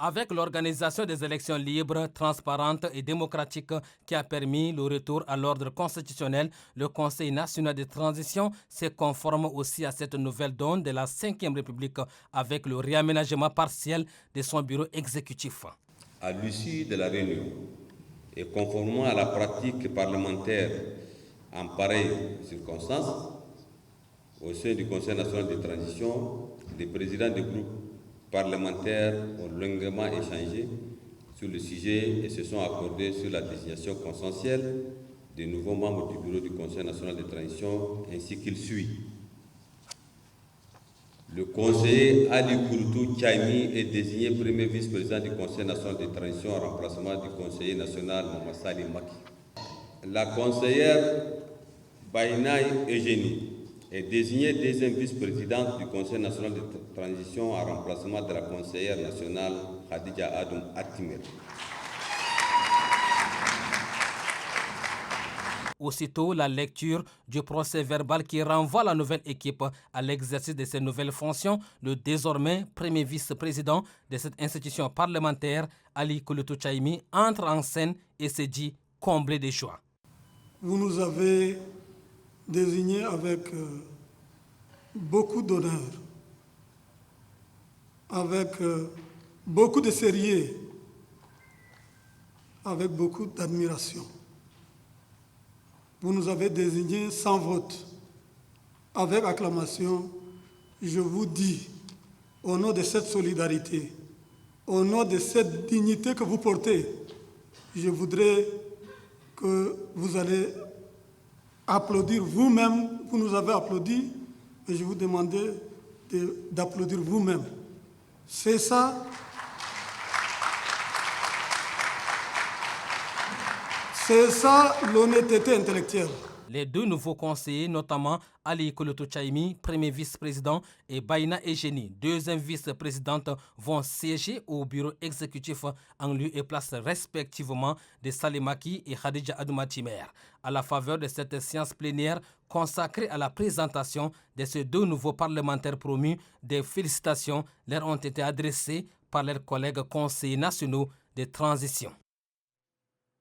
Avec l'organisation des élections libres, transparentes et démocratiques qui a permis le retour à l'ordre constitutionnel, le Conseil national de transition se conforme aussi à cette nouvelle donne de la Ve République avec le réaménagement partiel de son bureau exécutif. À l'issue de la réunion et conformément à la pratique parlementaire en pareille circonstance, au sein du Conseil national de transition, les présidents des groupes parlementaires ont longuement échangé sur le sujet et se sont accordés sur la désignation consensuelle des nouveaux membres du bureau du Conseil national de transition ainsi qu'il suit. Le conseiller Ali Kouroutou Tchaimi est désigné premier vice-président du Conseil national de transition en remplacement du conseiller national Maman Salim Maki. La conseillère Baïnaï Eugénie est désignée deuxième vice-présidente du Conseil national de transition en remplacement de la conseillère nationale Khadija Adoum Atimer. Aussitôt, la lecture du procès verbal qui renvoie la nouvelle équipe à l'exercice de ses nouvelles fonctions, le désormais premier vice-président de cette institution parlementaire, Ali Kouroutou Tchaimi, entre en scène et se dit comblé de joie. Vous nous avez désigné avec beaucoup d'honneur, avec beaucoup de sérieux, avec beaucoup d'admiration. Vous nous avez désigné sans vote, avec acclamation. Je vous dis, au nom de cette solidarité, au nom de cette dignité que vous portez, je voudrais que vous allez applaudir vous-même. Vous nous avez applaudi, et je vous demandais d'applaudir vous-même. C'est ça. C'est ça l'honnêteté intellectuelle. Les deux nouveaux conseillers, notamment Ali Kouroutou Tchaimi, premier vice-président, et Baïna Eugénie, deuxième vice-présidente, vont siéger au bureau exécutif en lieu et place respectivement de Salim Maki et Khadija Adoum Atimer. À la faveur de cette séance plénière consacrée à la présentation de ces deux nouveaux parlementaires promus, des félicitations leur ont été adressées par leurs collègues conseillers nationaux de transition.